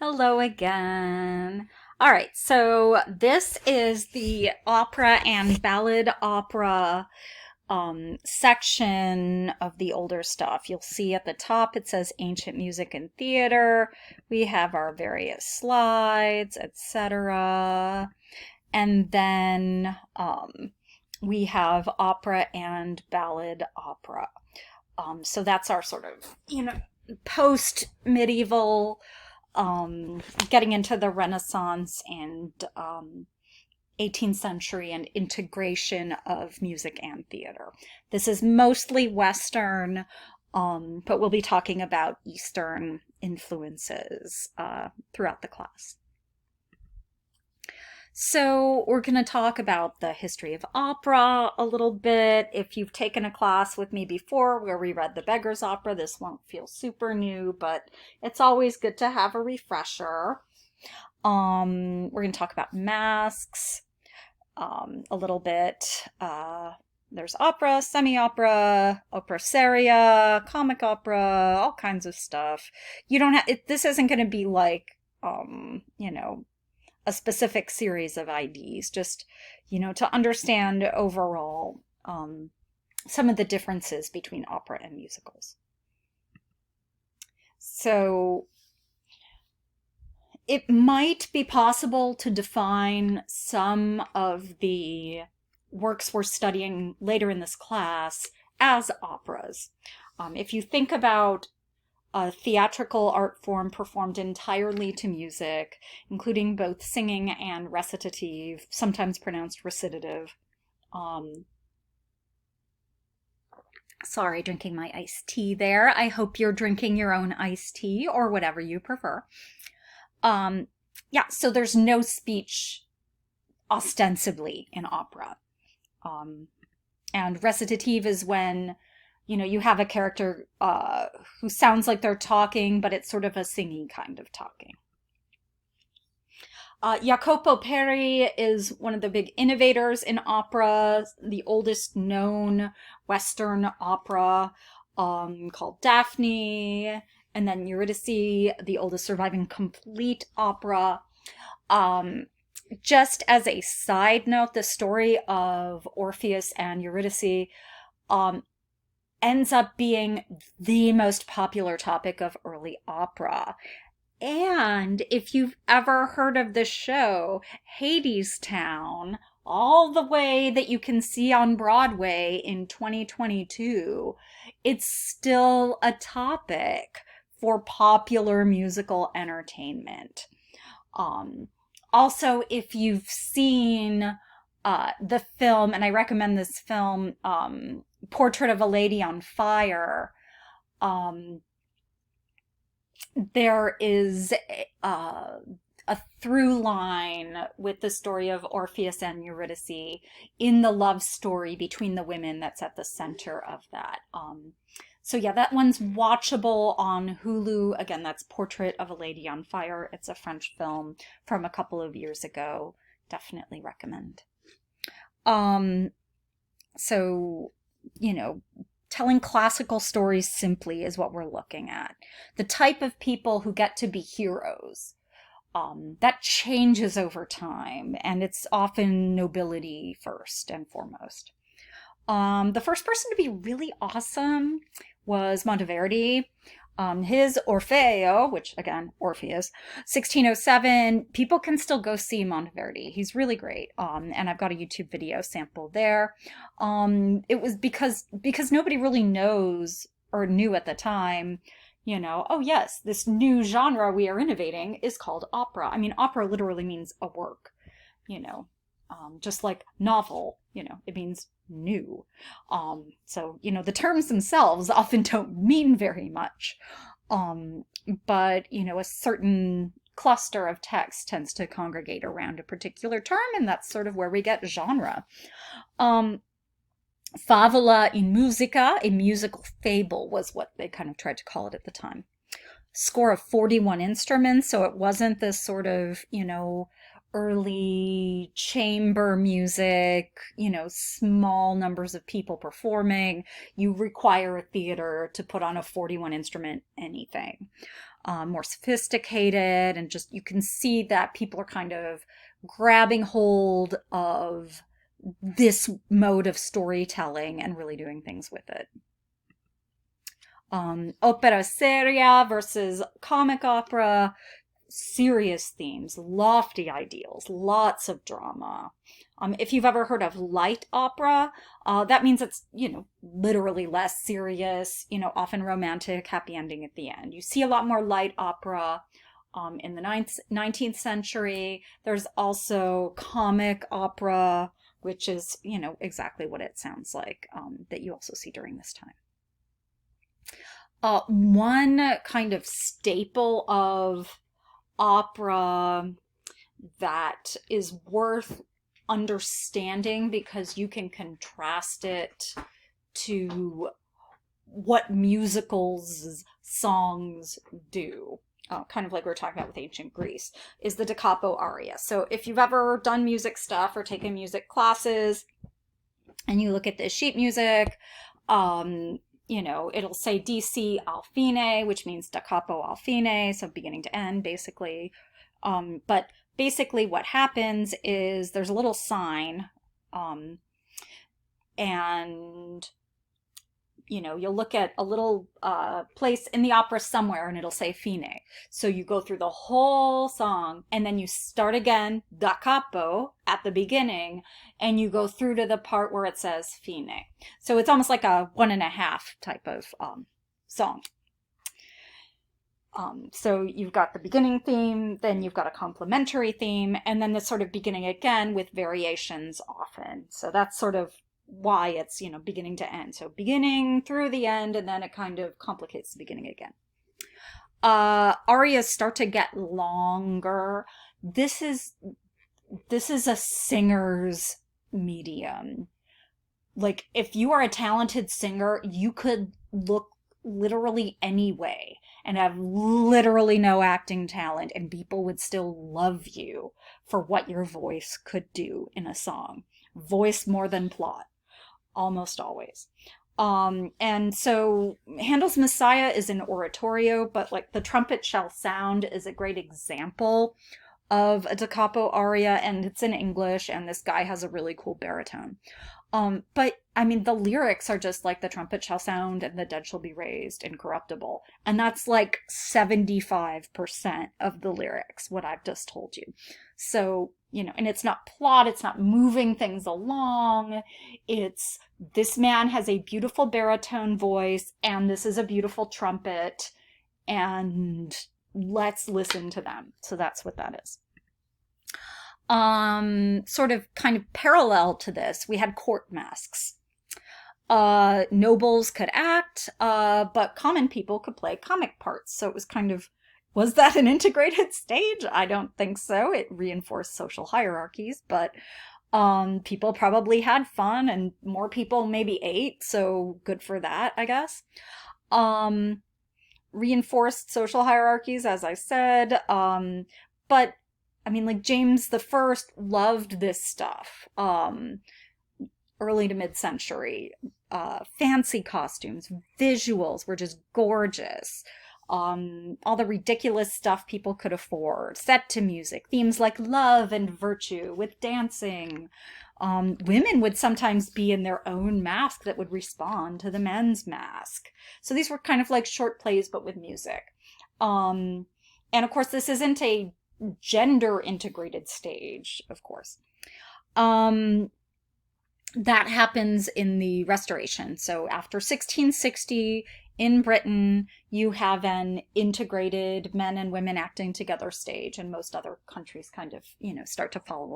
Hello again. All right, so this is the opera and ballad opera section of the older stuff. You'll see at the top it says ancient music and theater. We have our various slides, etc. And then we have opera and ballad opera. So that's our sort of, post medieval, getting into the Renaissance and 18th century and integration of music and theater. This is mostly Western, but we'll be talking about Eastern influences throughout the class. So we're going to talk about the history of opera a little bit. If you've taken a class with me before where we read the Beggar's Opera, this won't feel super new, but it's always good to have a refresher. We're going to talk about masks a little bit. There's opera, semi-opera, opera seria, comic opera, all kinds of stuff. You don't have, this isn't going to be like, a specific series of IDs, just, to understand overall some of the differences between opera and musicals. So it might be possible to define some of the works we're studying later in this class as operas. If you think about a theatrical art form performed entirely to music, including both singing and recitative, sometimes pronounced recitative. Sorry, drinking my iced tea there. I hope you're drinking your own iced tea or whatever you prefer. So there's no speech ostensibly in opera. And recitative is when you have a character who sounds like they're talking, but it's sort of a singing kind of talking. Jacopo Peri is one of the big innovators in opera, the oldest known Western opera, called Daphne, and then Eurydice, the oldest surviving complete opera. Just as a side note, the story of Orpheus and Eurydice ends up being the most popular topic of early opera. And if you've ever heard of the show Hadestown, all the way that you can see on Broadway in 2022, it's still a topic for popular musical entertainment. Also, if you've seen the film, and I recommend this film, Portrait of a Lady on Fire, there is a through line with the story of Orpheus and Eurydice in the love story between the women that's at the center of that. So yeah, that one's watchable on Hulu. Again, that's Portrait of a Lady on Fire. It's a French film from a couple of years ago. Definitely recommend. So, telling classical stories simply is what we're looking at. The type of people who get to be heroes. That changes over time, and it's often nobility first and foremost. The first person to be really awesome was Monteverdi. His Orfeo, which again, Orpheus, 1607, people can still go see Monteverdi. He's really great. And I've got a YouTube video sample there. It was because nobody really knows or knew at the time, oh yes, this new genre we are innovating is called opera. I mean, opera literally means a work, just like novel, it means new. So, the terms themselves often don't mean very much. But, a certain cluster of text tends to congregate around a particular term, and that's sort of where we get genre. Favola in musica, a musical fable, was what they kind of tried to call it at the time. Score of 41 instruments, so it wasn't this sort of, early chamber music, small numbers of people performing. You require a theater to put on a 41 instrument anything. more sophisticated, and just you can see that people are kind of grabbing hold of this mode of storytelling and really doing things with it. Opera seria versus comic opera, serious themes, lofty ideals, lots of drama. If you've ever heard of light opera, that means it's, literally less serious, often romantic, happy ending at the end. You see a lot more light opera in the 19th century. There's also comic opera, which is, exactly what it sounds like, that you also see during this time. One kind of staple of opera that is worth understanding because you can contrast it to what musicals songs do, kind of like we were talking about with ancient Greece, is the da capo aria. So if you've ever done music stuff or taken music classes and you look at the sheet music, it'll say DC al fine, which means da capo al fine, so beginning to end, basically. But basically what happens is there's a little sign, and you'll look at a little place in the opera somewhere and it'll say fine. So you go through the whole song and then you start again, da capo, at the beginning, and you go through to the part where it says fine. So it's almost like a 1.5 type of song. So you've got the beginning theme, then you've got a complementary theme, and then the sort of beginning again with variations often. So that's sort of why it's, beginning to end. So beginning through the end, and then it kind of complicates the beginning again. Arias start to get longer. This is a singer's medium. Like, if you are a talented singer, you could look literally any way and have literally no acting talent, and people would still love you for what your voice could do in a song. Voice more than plot, almost always. And so Handel's Messiah is an oratorio, but like the trumpet shall sound is a great example of a da capo aria, and it's in English, and this guy has a really cool baritone. But I mean, the lyrics are just like the trumpet shall sound and the dead shall be raised incorruptible. And that's like 75% of the lyrics, what I've just told you. So, and it's not plot, it's not moving things along. It's this man has a beautiful baritone voice and this is a beautiful trumpet, and let's listen to them. So that's what that is. Sort of kind of parallel to this, we had court masks. Nobles could act, but common people could play comic parts. So it was kind of, was that an integrated stage? I don't think so. It reinforced social hierarchies, but people probably had fun, and more people maybe ate, so good for that, I guess. Reinforced social hierarchies, as I said, but I mean, like, James the First loved this stuff. Early to mid-century. Fancy costumes, visuals were just gorgeous. All the ridiculous stuff people could afford. Set to music. Themes like love and virtue with dancing. Women would sometimes be in their own mask that would respond to the men's mask. So these were kind of like short plays, but with music. And of course, this isn't a gender integrated stage, of course. That happens in the Restoration. So after 1660 in Britain, you have an integrated men and women acting together stage, and most other countries kind of, start to follow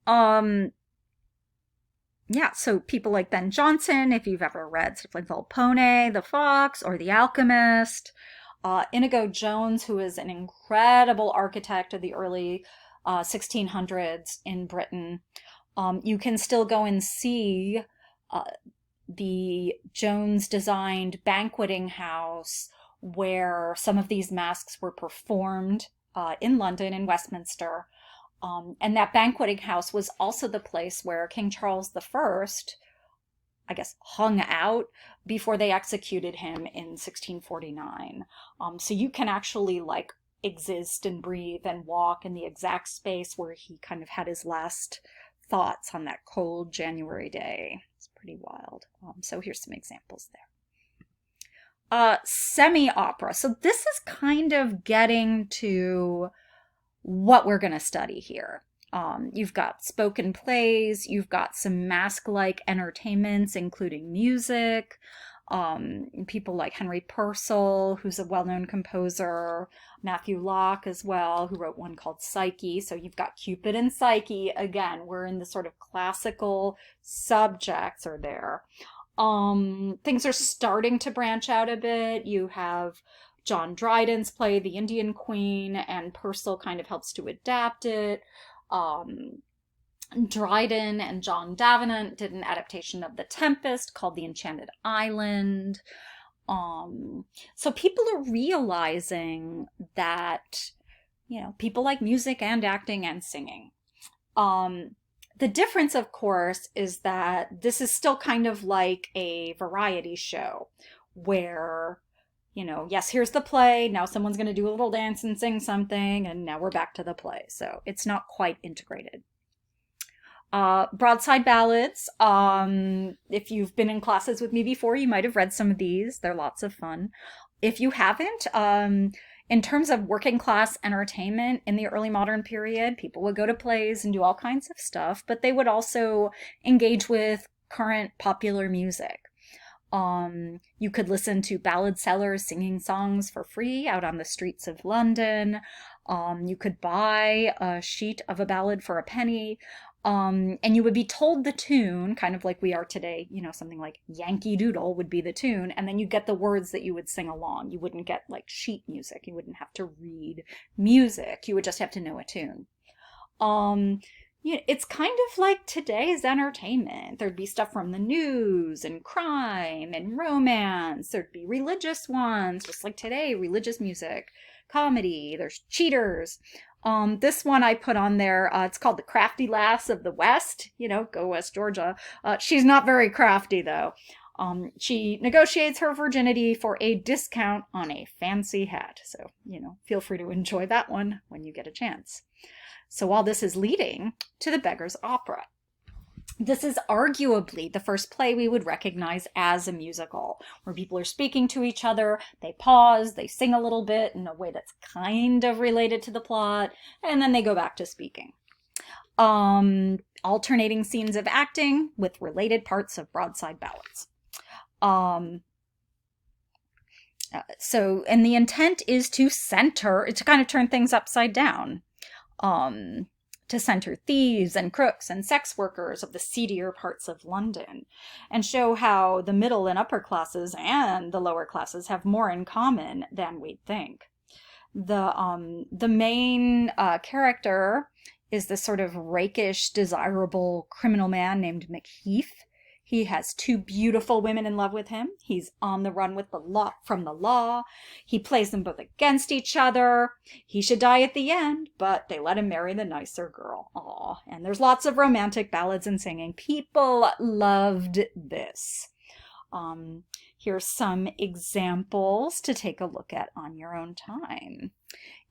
along. Yeah, so people like Ben Jonson, if you've ever read stuff like Volpone, The Fox, or The Alchemist. Inigo Jones, who is an incredible architect of the early 1600s in Britain. You can still go and see the Jones-designed banqueting house where some of these masks were performed in London, in Westminster. And that banqueting house was also the place where King Charles I I guess, hung out before they executed him in 1649. So you can actually like exist and breathe and walk in the exact space where he kind of had his last thoughts on that cold January day. It's pretty wild. So here's some examples there. Semi-opera. So this is kind of getting to what we're going to study here. You've got spoken plays, you've got some mask-like entertainments, including music, people like Henry Purcell, who's a well-known composer, Matthew Locke as well, who wrote one called Psyche. So you've got Cupid and Psyche. Again, we're in the sort of classical subjects are there. Things are starting to branch out a bit. You have John Dryden's play, The Indian Queen, and Purcell kind of helps to adapt it. Dryden and John Davenant did an adaptation of The Tempest called The Enchanted Island. So people are realizing that, people like music and acting and singing. The difference, of course, is that this is still kind of like a variety show where, yes, here's the play. Now someone's going to do a little dance and sing something, and now we're back to the play. So it's not quite integrated. Broadside ballads. If you've been in classes with me before, you might have read some of these. They're lots of fun. If you haven't, in terms of working class entertainment in the early modern period, people would go to plays and do all kinds of stuff, but they would also engage with current popular music. You could listen to ballad sellers singing songs for free out on the streets of London. You could buy a sheet of a ballad for a penny. And you would be told the tune, kind of like we are today, something like Yankee Doodle would be the tune, and then you get the words that you would sing along. You wouldn't get like sheet music. You wouldn't have to read music. You would just have to know a tune. It's kind of like today's entertainment. There'd be stuff from the news and crime and romance. There'd be religious ones, just like today, religious music, comedy. There's cheaters. This one I put on there, it's called The Crafty Lass of the West, go West Georgia. She's not very crafty though. She negotiates her virginity for a discount on a fancy hat. So, feel free to enjoy that one when you get a chance. So all this is leading to The Beggar's Opera. This is arguably the first play we would recognize as a musical, where people are speaking to each other, they pause, they sing a little bit in a way that's kind of related to the plot, and then they go back to speaking. Alternating scenes of acting with related parts of broadside ballads. And the intent is to kind of turn things upside down. To center thieves and crooks and sex workers of the seedier parts of London, and show how the middle and upper classes and the lower classes have more in common than we'd think. The main character is this sort of rakish, desirable criminal man named Macheath. He has two beautiful women in love with him. He's on the run from the law. He plays them both against each other. He should die at the end, but they let him marry the nicer girl. Aw. And there's lots of romantic ballads and singing. People loved this. Here's some examples to take a look at on your own time.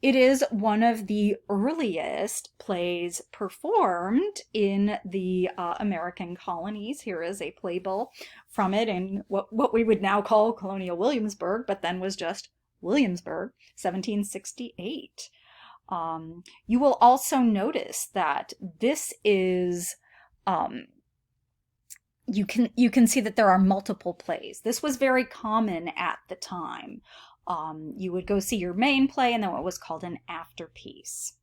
It is one of the earliest plays performed in the American colonies. Here is a playbill from it in what we would now call colonial Williamsburg, but then was just Williamsburg, 1768. You will also notice that this is... You can see that there are multiple plays. This was very common at the time. You would go see your main play and then what was called an afterpiece.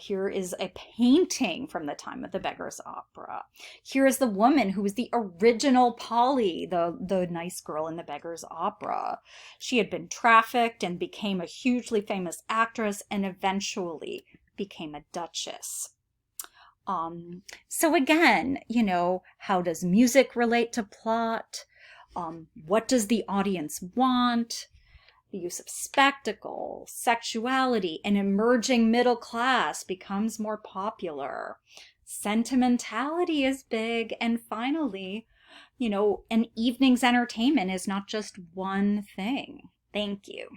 Here is a painting from the time of The Beggar's Opera. Here is the woman who was the original Polly, the nice girl in The Beggar's Opera. She had been trafficked and became a hugely famous actress and eventually became a duchess. So again, how does music relate to plot? What does the audience want? The use of spectacle, sexuality, an emerging middle class becomes more popular. Sentimentality is big. And finally, An evening's entertainment is not just one thing. Thank you.